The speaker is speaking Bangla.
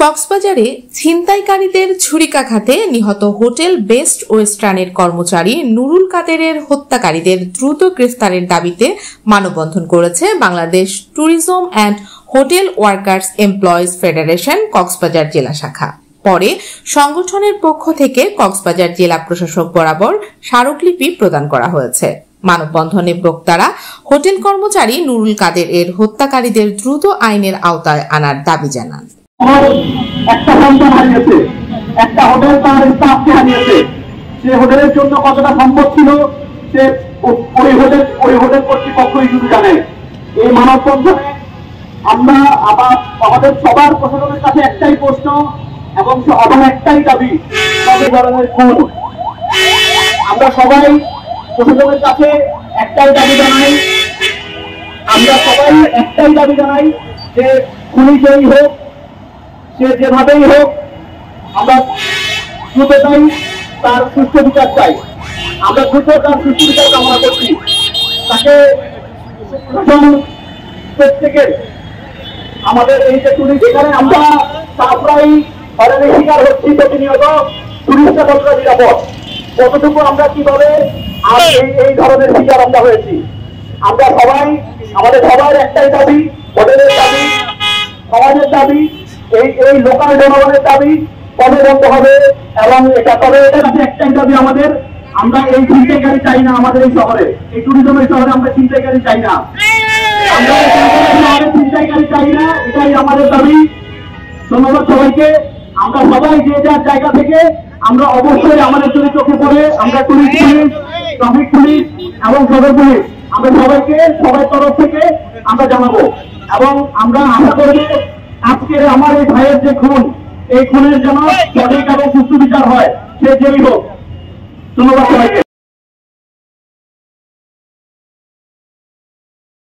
কক্সবাজারে ছিনতাইকারীদের ছুরিকাঘাতে নিহত হোটেল বেস্ট ওয়েস্টার্নের কর্মচারী নুরুল কাদেরের হত্যাকারীদের দ্রুত গ্রেফতারের দাবিতে মানববন্ধন করেছে Bangladesh tourism and hotel workers employees federation Cox's Bazar জেলা শাখা। পরে সংগঠনের পক্ষ থেকে কক্সবাজার জেলা প্রশাসক বরাবর স্মারকলিপি প্রদান করা হয়েছে। মানববন্ধনে বক্তারা হোটেল কর্মচারী নুরুল কাদের এর হত্যাকারীদের দ্রুত আইনের আওতায় আনার দাবি জানান। একটা সন্তান হারিয়েছে, একটা হোটেল তার স্টাফকে হারিয়েছে। সে হোটেলের জন্য কতটা সম্পদ ছিল সে ওই হোটেল কর্তৃপক্ষই শুধু জানে। এই মানববন্ধনে আমরা আমাদের সবার প্রশাসনের কাছে একটাই প্রশ্ন এবং একটাই দাবি, সব ধরনের খুন। আমরা সবাই প্রশাসনের কাছে একটাই দাবি জানাই, যে খুনি যেই হোক, সে যেভাবেই হোক, আমরা দ্রুততাই তার সুস্থ বিচার চাই। আমরা দ্রুত তার সুস্থ বিচার কামনা করছি। তাকে প্রত্যেকের আমাদের এই যে টুরিস্ট, এখানে আমরা তারপরাই হয়রানির শিকার হচ্ছি প্রতিনিয়ত। টুরিস্টরা কতটা নিরাপদ, কতটুকু আমরা কিভাবে এই ধরনের শিকার আমরা হয়েছি। আমরা সবাই, আমাদের সবার একটাই দাবি, হোটেলের দাবি, সমাজের দাবি, এই লোকাল জনগণের দাবি কবে বন্ধ হবে। এবং এটা একটাই দাবি আমাদের, আমরা এই ছিনতাইকারী চাই না আমাদের এই শহরে, এই ট্যুরিজমের শহরে আমরা ছিনতাইকারী চাই না, আমরা ছিনতাইকারী চাই না, এটাই আমাদের দাবি। ধন্যবাদ সবাইকে। আমরা সবাই যে যার জায়গা থেকে আমরা অবশ্যই আমাদের যদি চোখে পড়ে আমরা ট্যুরিস্ট পুলিশ, ট্রাফিক পুলিশ এবং সদর পুলিশ আমরা সবাইকে সবার তরফ থেকে আমরা জানাবো। এবং আমরা আশা করব আজকের আমার এই ভাইয়ের যে খুন, এই খুনের যেন সঠিক এবং সুস্থ বিচার হয়, সে যেই হোক। ধন্যবাদ সবাইকে।